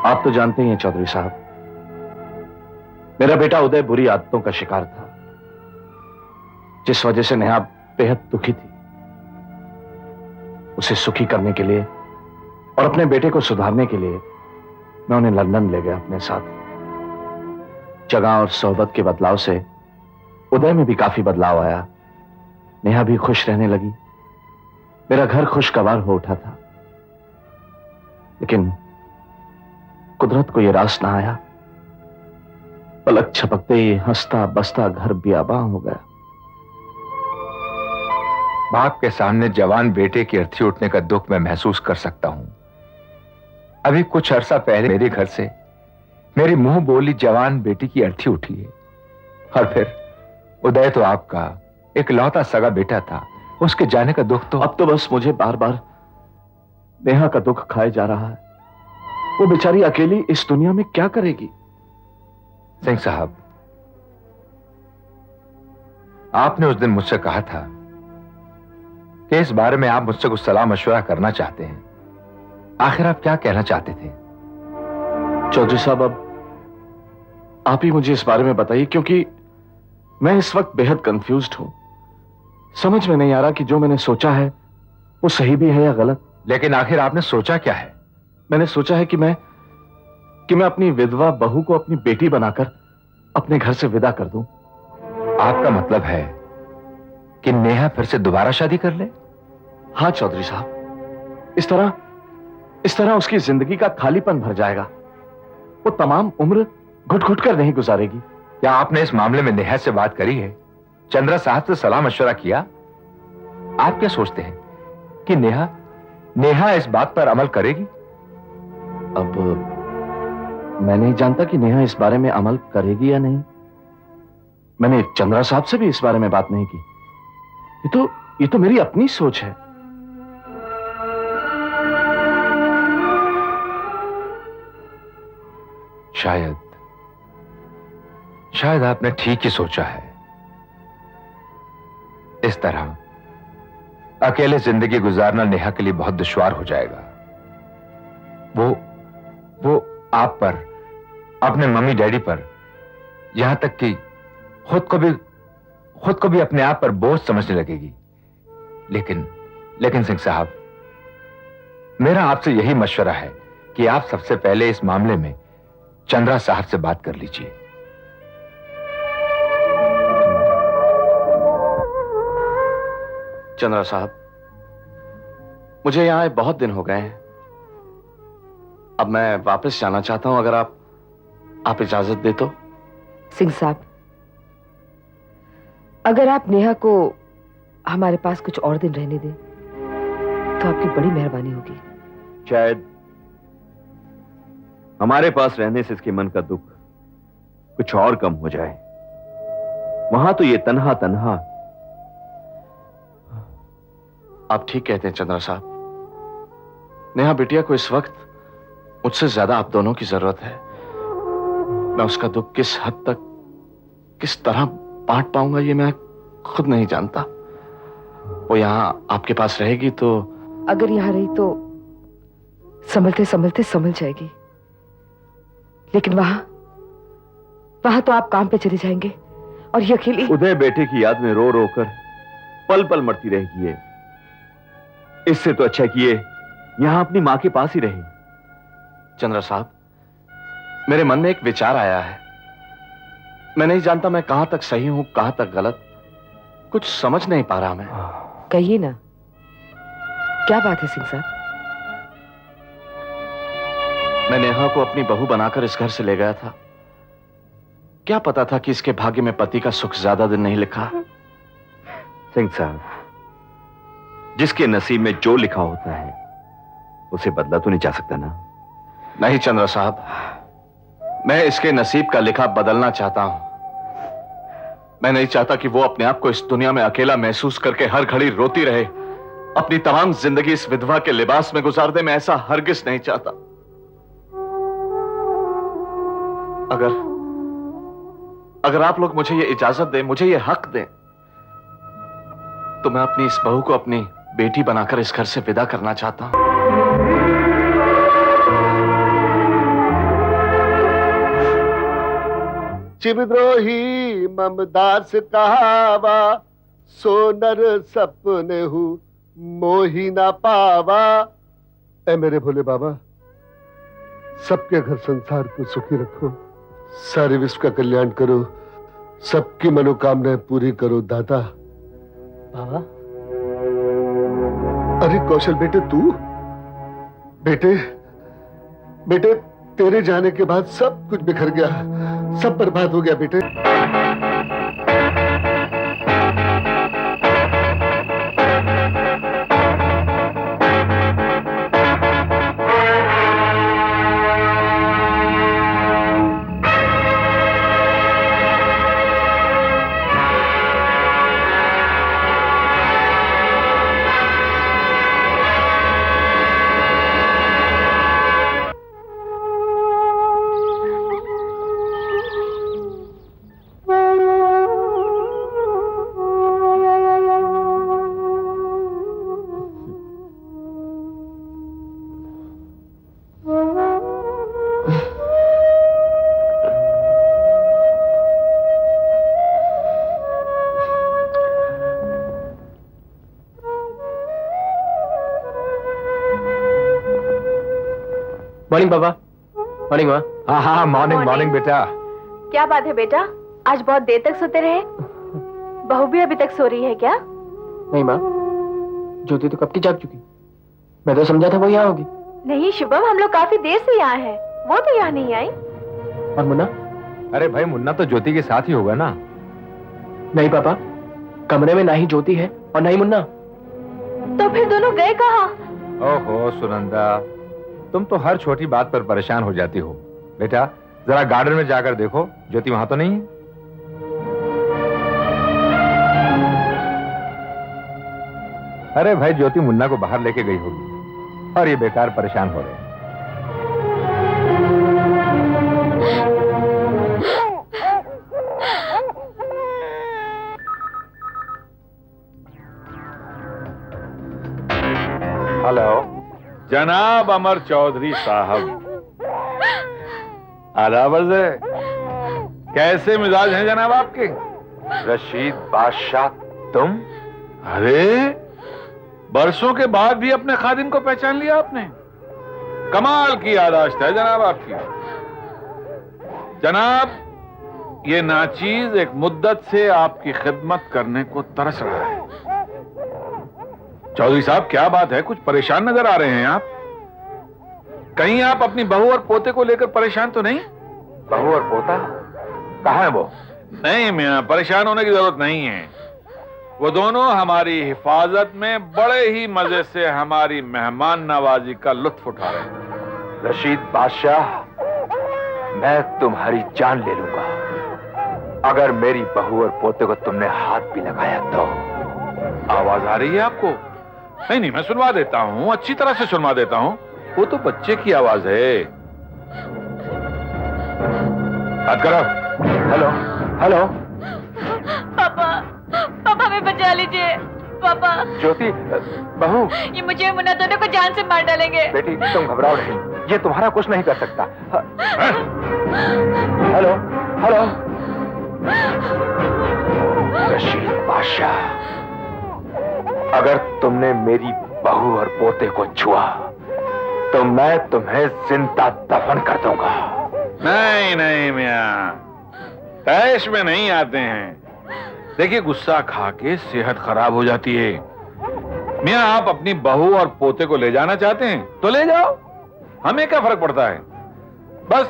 आप तो जानते ही हैं चौधरी साहब, मेरा बेटा उदय बुरी आदतों का शिकार था, जिस वजह से नेहा बेहद दुखी थी। उसे सुखी करने के लिए और अपने बेटे को सुधारने के लिए मैं उन्हें लंदन ले गया अपने साथ। जगह और सोहबत के बदलाव से उदय में भी काफी बदलाव आया। नेहा भी खुश रहने लगी, मेरा घर खुशगवार हो उठा था। लेकिन कुदरत को यह रास ना आया, पलक झपकते ही हंसता बसता घर बियाबां हो गया। बाप के सामने जवान बेटे की अर्थी उठने का दुख मैं महसूस कर सकता हूं। अभी कुछ अरसा पहले मेरे घर से मेरी मुंह बोली जवान बेटी की अर्थी उठी है, और फिर उदय तो आपका इकलौता सगा बेटा था, उसके जाने का दुख तो। अब तो बस मुझे बार बार नेहा का दुख खाए जा रहा है। वो बेचारी अकेली इस दुनिया में क्या करेगी? सिंह साहब, आपने उस दिन मुझसे कहा था कि इस बारे में आप मुझसे कुछ सलाह मशवरा करना चाहते हैं। आखिर आप क्या कहना चाहते थे? चौधरी साहब, अब आप ही मुझे इस बारे में बताइए, क्योंकि मैं इस वक्त बेहद कंफ्यूज्ड हूं। समझ में नहीं आ रहा कि जो मैंने सोचा है वो सही भी है या गलत। लेकिन आखिर आपने सोचा क्या है? मैंने सोचा है कि मैं अपनी विधवा बहू को अपनी बेटी बनाकर अपने घर से विदा कर दूं। आपका मतलब है कि नेहा फिर से दोबारा शादी कर ले? हाँ चौधरी साहब, इस तरह उसकी जिंदगी का खालीपन भर जाएगा। वो तमाम उम्र घुट घुट कर नहीं गुजारेगी। क्या आपने इस मामले में नेहा से बात करी है? चंद्रा साहब से सलाह मशवरा किया? आप क्या सोचते हैं कि नेहा इस बात पर अमल करेगी? अब मैं नहीं जानता कि नेहा इस बारे में अमल करेगी या नहीं। मैंने चंद्रा साहब से भी इस बारे में बात नहीं की। ये तो मेरी अपनी सोच है। शायद आपने ठीक ही सोचा है। इस तरह अकेले जिंदगी गुजारना नेहा के लिए बहुत दुश्वार हो जाएगा। वो आप पर, अपने मम्मी डैडी पर, यहां तक कि खुद को भी अपने आप पर बोझ समझने लगेगी। लेकिन सिंह साहब, मेरा आपसे यही मशवरा है कि आप सबसे पहले इस मामले में चंद्रा साहब से बात कर लीजिए। चंद्रा साहब, मुझे यहां आए बहुत दिन हो गए हैं। अब मैं वापस जाना चाहता हूं, अगर आप इजाजत दे तो। सिंह साहब, अगर आप नेहा को हमारे पास कुछ और दिन रहने दें तो आपकी बड़ी मेहरबानी होगी। शायद हमारे पास रहने से इसके मन का दुख कुछ और कम हो जाए। वहां तो ये तन्हा तन्हा। आप ठीक कहते हैं चंद्रा साहब। नेहा बिटिया को इस वक्त मुझसे ज्यादा आप दोनों की जरूरत है। मैं उसका दुख किस हद तक, किस तरह बांट पाऊंगा, ये मैं खुद नहीं जानता। वो यहां आपके पास रहेगी तो? अगर यहां रही तो संभलते संभलते संभल जाएगी, लेकिन वहां तो आप काम पे चले जाएंगे और ये अकेली। उदय बेटे की याद में रो रो कर पल पल मरती रहेगी ये। इससे तो अच्छा कि ये यहां अपनी मां के पास ही रहे। चंद्रा साहब, मेरे मन में एक विचार आया है। मैं नहीं जानता मैं कहां तक सही हूं, कहां तक गलत। कुछ समझ नहीं पा रहा मैं। कहिए ना, क्या बात है सिंह साहब? मैं नेहा को अपनी बहू बनाकर इस घर से ले गया था। क्या पता था कि इसके भाग्य में पति का सुख ज्यादा दिन नहीं लिखा। सिंह साहब, जिसके नसीब में जो लिखा होता है उसे बदला तो नहीं जा सकता ना? नहीं चंद्रा साहब, मैं इसके नसीब का लिखा बदलना चाहता हूं। मैं नहीं चाहता कि वो अपने आप को इस दुनिया में अकेला महसूस करके हर घड़ी रोती रहे, अपनी तमाम जिंदगी इस विधवा के लिबास में गुजार दे। मैं ऐसा हरगिज नहीं चाहता। अगर आप लोग मुझे ये इजाजत दें, मुझे ये हक दें, तो मैं अपनी इस बहू को अपनी बेटी बनाकर इस घर से विदा करना चाहता हूं। चिमद्रोही ममदास कहावा, सोनर सपने हूँ मोही ना पावा। ऐ मेरे भोले बाबा, सबके घर संसार को सुखी रखो, सारे विश्व का कल्याण करो, सबकी मनोकामनाएं पूरी करो दाता। बाबा, अरे कौशल बेटे, तू बेटे बेटे तेरे जाने के बाद सब कुछ बिखर गया, सब बर्बाद हो गया बेटे। मॉर्निंग बाबा। मॉर्निंग माँ। हाँ हाँ, मॉर्निंग मॉर्निंग बेटा। क्या बात है बेटा, आज बहुत देर तक सोते रहे? बहू भी अभी तक सो रही है क्या? नहीं माँ, ज्योति तो कब की जाग चुकी। मैं तो समझा था वो यहाँ होगी। नहीं शुभम, हम लोग काफी देर से यहाँ हैं, वो तो यहाँ नहीं आई। और मुन्ना? अरे भाई, मुन्ना तो ज्योति के साथ ही होगा ना। नहीं पापा, कमरे में ना ही ज्योति है और ना ही मुन्ना। तो फिर दोनों गए कहाँ? ओहो सुनंदा, तुम तो हर छोटी बात पर परेशान हो जाती हो। बेटा जरा गार्डन में जाकर देखो, ज्योति वहां तो नहीं है। अरे भाई, ज्योति मुन्ना को बाहर लेके गई होगी और ये बेकार परेशान हो रहे हैं। हेलो जनाब अमर चौधरी साहब, आदाब अर्ज़ है। कैसे मिजाज हैं जनाब आपके? रशीद बादशाह, तुम? अरे बरसों के बाद भी अपने खादिम को पहचान लिया आपने। कमाल की याददाश्त है जनाब आपकी। जनाब, ये नाचीज एक मुद्दत से आपकी खिदमत करने को तरस रहा है। चौधरी साहब, क्या बात है, कुछ परेशान नजर आ रहे हैं आप? कहीं आप अपनी बहू और पोते को लेकर परेशान तो नहीं? बहू और पोता कहाँ है वो? नहीं मियां, परेशान होने की जरूरत नहीं है। वो दोनों हमारी हिफाजत में बड़े ही मजे से हमारी मेहमान नवाजी का लुत्फ उठा रहे हैं। रशीद बादशाह, मैं तुम्हारी जान ले लूंगा अगर मेरी बहू और पोते को तुमने हाथ भी लगाया तो। आवाज आ रही है आपको? नहीं नहीं, मैं सुनवा देता हूं, अच्छी तरह से सुनवा देता हूं। वो तो बच्चे की आवाज है। बात करो। Hello hello. पापा, पापा हमें बचा लीजिए। पापा, ज्योति, बहू। ये मुझे मुन्ना दोनों को जान से मार डालेंगे। बेटी तुम घबराओ नहीं, ये तुम्हारा कुछ नहीं कर सकता। Hello hello. रशीद बादशाह, अगर तुमने मेरी बहू और पोते को छुआ तो मैं तुम्हें जिंदा दफन कर दूंगा। नहीं नहीं मियां, तैश में नहीं आते हैं। देखिए, गुस्सा खा के सेहत खराब हो जाती है। मियां, आप अपनी बहू और पोते को ले जाना चाहते हैं तो ले जाओ, हमें क्या फर्क पड़ता है। बस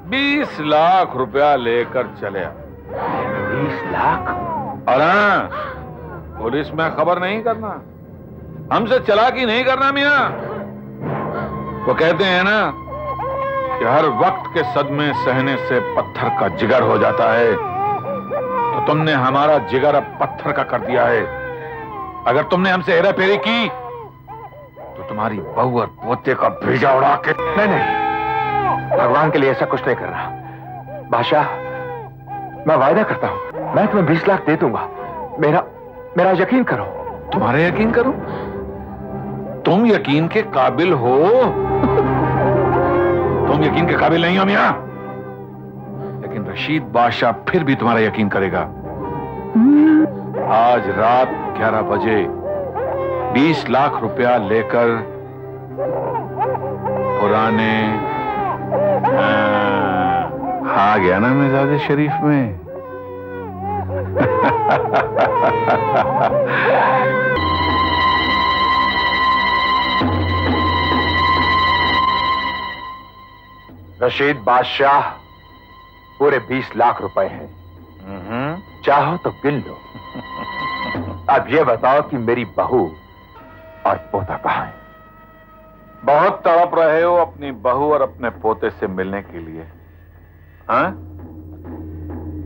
20 लाख रुपया लेकर चले आओ। 20 लाख? और हाँ, पुलिस में खबर नहीं करना, हमसे चालाकी नहीं करना मियां। वो कहते हैं ना कि हर वक्त के सदमे सहने से पत्थर का जिगर हो जाता है, तो तुमने हमारा जिगर अब पत्थर का कर दिया है। अगर तुमने हमसे हेरा फेरी की तो तुम्हारी बहू और पोते का भेजा उड़ा के। नहीं नहीं, भगवान के लिए ऐसा कुछ नहीं करना। बादशाह, मैं वायदा करता हूं, मैं तुम्हें 20 लाख दे दूंगा। मेरा यकीन करो। तुम्हारे यकीन करूं? तुम यकीन के काबिल हो? तुम यकीन के काबिल नहीं हो मियां। लेकिन रशीद बादशाह फिर भी तुम्हारा यकीन करेगा। आज रात 11 बजे 20 लाख रुपया लेकर पुराने आ गया ना मिजाज शरीफ में। रशीद बादशाह, पूरे 20 लाख रुपए हैं। चाहो तो गिन लो। अब ये बताओ कि मेरी बहू और पोता कहाँ है? बहुत तड़प रहे हो अपनी बहू और अपने पोते से मिलने के लिए, हाँ?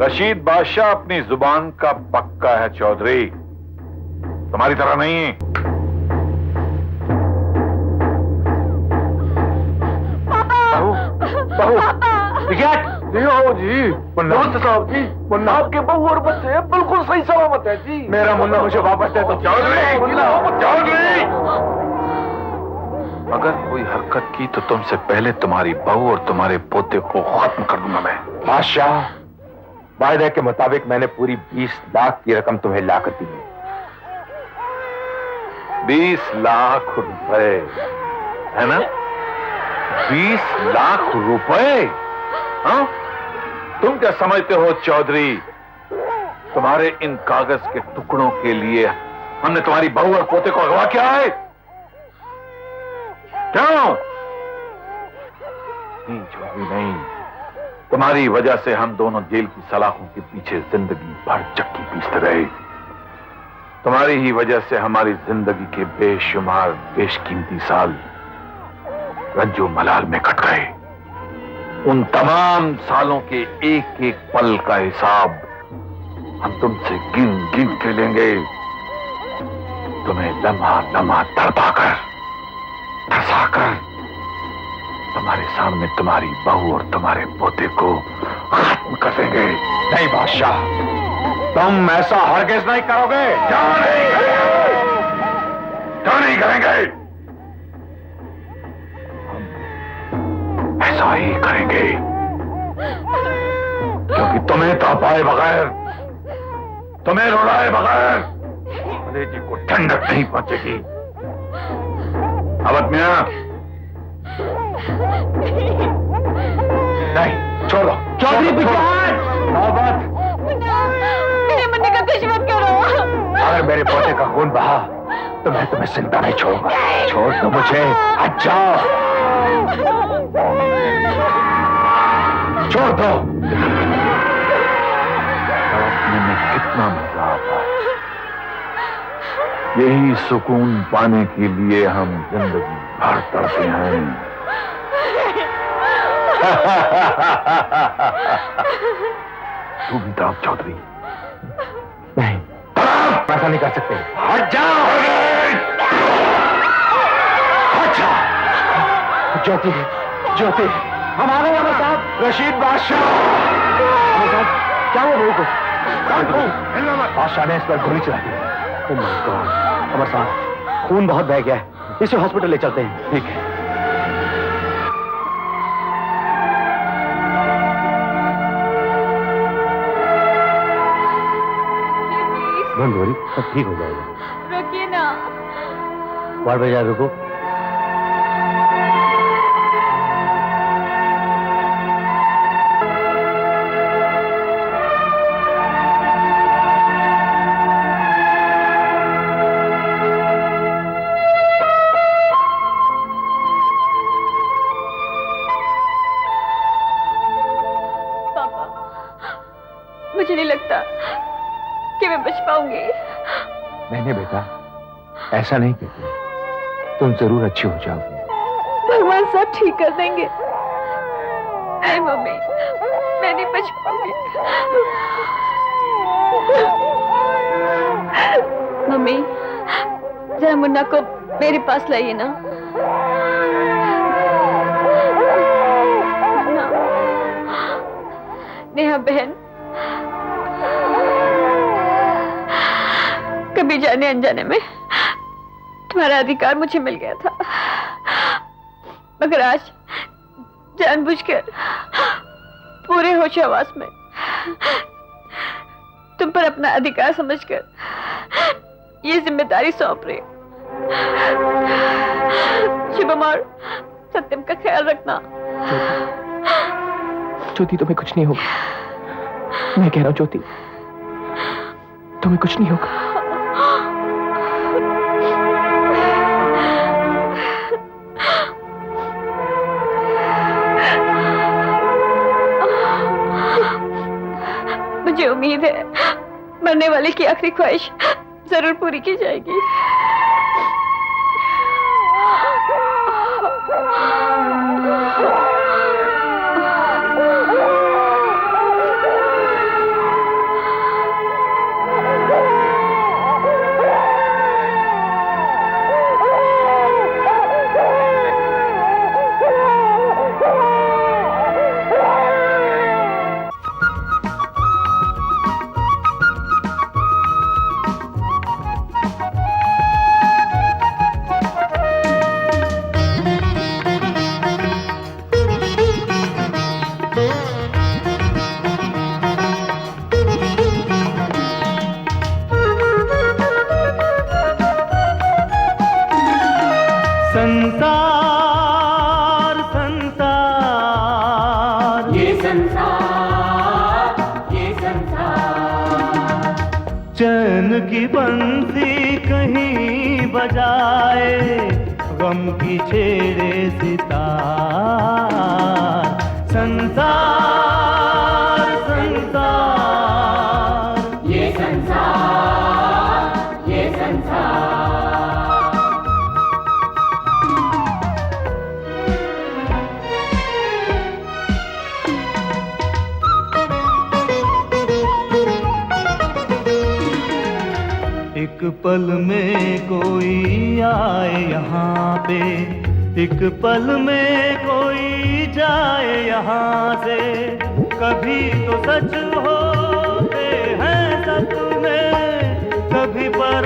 रशीद बादशाह अपनी जुबान का पक्का है चौधरी, तुम्हारी तरह नहीं। बहू जी, मुन्ना साहब जी, मुन्ना आपके बहू और बच्चे बिल्कुल सही सलामत है जी। मेरा मुन्ना मुझे वापस दे दो। चौधरी, अगर कोई हरकत की तो तुमसे पहले तुम्हारी बहू और तुम्हारे पोते को खत्म कर दूंगा मैं। बादशाह, वायदे के मुताबिक मैंने पूरी 20 लाख की रकम तुम्हें लाकर दी है। 20 लाख रुपए है ना? 20 लाख रुपए, हाँ? तुम क्या समझते हो चौधरी, तुम्हारे इन कागज के टुकड़ों के लिए हमने तुम्हारी बहू और पोते को अगवा किया है? क्यों? नहीं चौधरी नहीं, तुम्हारी वजह से हम दोनों जेल की सलाखों के पीछे जिंदगी भर चक्की पीसते रहे। तुम्हारी ही वजह से हमारी जिंदगी के बेशुमार बेशकीमती साल रंजो मलाल में कट गए। उन तमाम सालों के एक एक पल का हिसाब हम तुमसे गिन गिन के लेंगे। तुम्हें लम्हा लम्हा तड़पाकर धसाकर तुम्हारे सामने तुम्हारी बहू और तुम्हारे पोते को खत्म कर देंगे। नहीं बादशाह, तुम ऐसा हरगिज नहीं करोगे। क्या नहीं करेंगे? क्या नहीं करेंगे? हम ऐसा ही करेंगे, क्योंकि तुम्हें तड़पाए बगैर, तुम्हें रुलाए बगैर कलेजे को ठंडक नहीं पहुंचेगी। अवध मियां, नहीं, छोड़ो चौधरी बिचार। मेरे मुन्ने का कुछ मत करो। अगर मेरे पोते का खून बहा तो मैं तुम्हें जिंदा नहीं छोड़ूंगा। छोड़ दो मुझे, हट जाओ, छोड़ दो। तड़पने में कितना मजा आता है। यही सुकून पाने के लिए हम जिंदगी भर तड़पते हैं। तू भी तड़प चौधरी। नहीं, ऐसा नहीं कर सकते। हट जाओ। हट जाओ। ज्योति, ज्योति, हम आ गए अमर साहब। रशीद बादशाह। अमर साहब, क्या हुआ बहू को? बादशाह ने इस पर गोली चला दी। Oh my God. अमर साहब, खून बहुत बह गया है, इसे हॉस्पिटल ले चलते हैं। ठीक है। डोंट वरी, सब ठीक हो जाएगा। रुकिए ना। वार्ड में जा, रुको। पापा, मुझे नहीं लगता कि मैं बच पाऊंगी। नहीं बेटा, ऐसा नहीं कहते, तुम जरूर अच्छी हो जाओगी। भगवान सब ठीक कर देंगे। नहीं मम्मी, मैं नहीं बच पाऊंगी। मम्मी, जरा मुन्ना को मेरे पास लाइए ना। नेहा बहन, कभी जाने अनजाने में तुम्हारा अधिकार मुझे मिल गया था, मगर आज जानबूझकर पूरे होश हवास में तुम पर अपना अधिकार समझकर ये जिम्मेदारी सौंप रही हूं। शिवम और सत्यम का ख्याल रखना। ज्योति, तुम्हें कुछ नहीं होगा। मैं कह रहा हूं ज्योति, तुम्हें कुछ नहीं होगा। मुझे उम्मीद है मरने वाले की आखिरी ख्वाहिश जरूर पूरी की जाएगी। संसार संसार ये संसार चैन की बंसी कहीं बजाए, गम की छेड़े सितार। संसार संसार ये संसार। एक पल में कोई आए यहाँ पे, एक पल में कोई जाए यहाँ से। कभी तो सच होते हैं सपने, कभी पर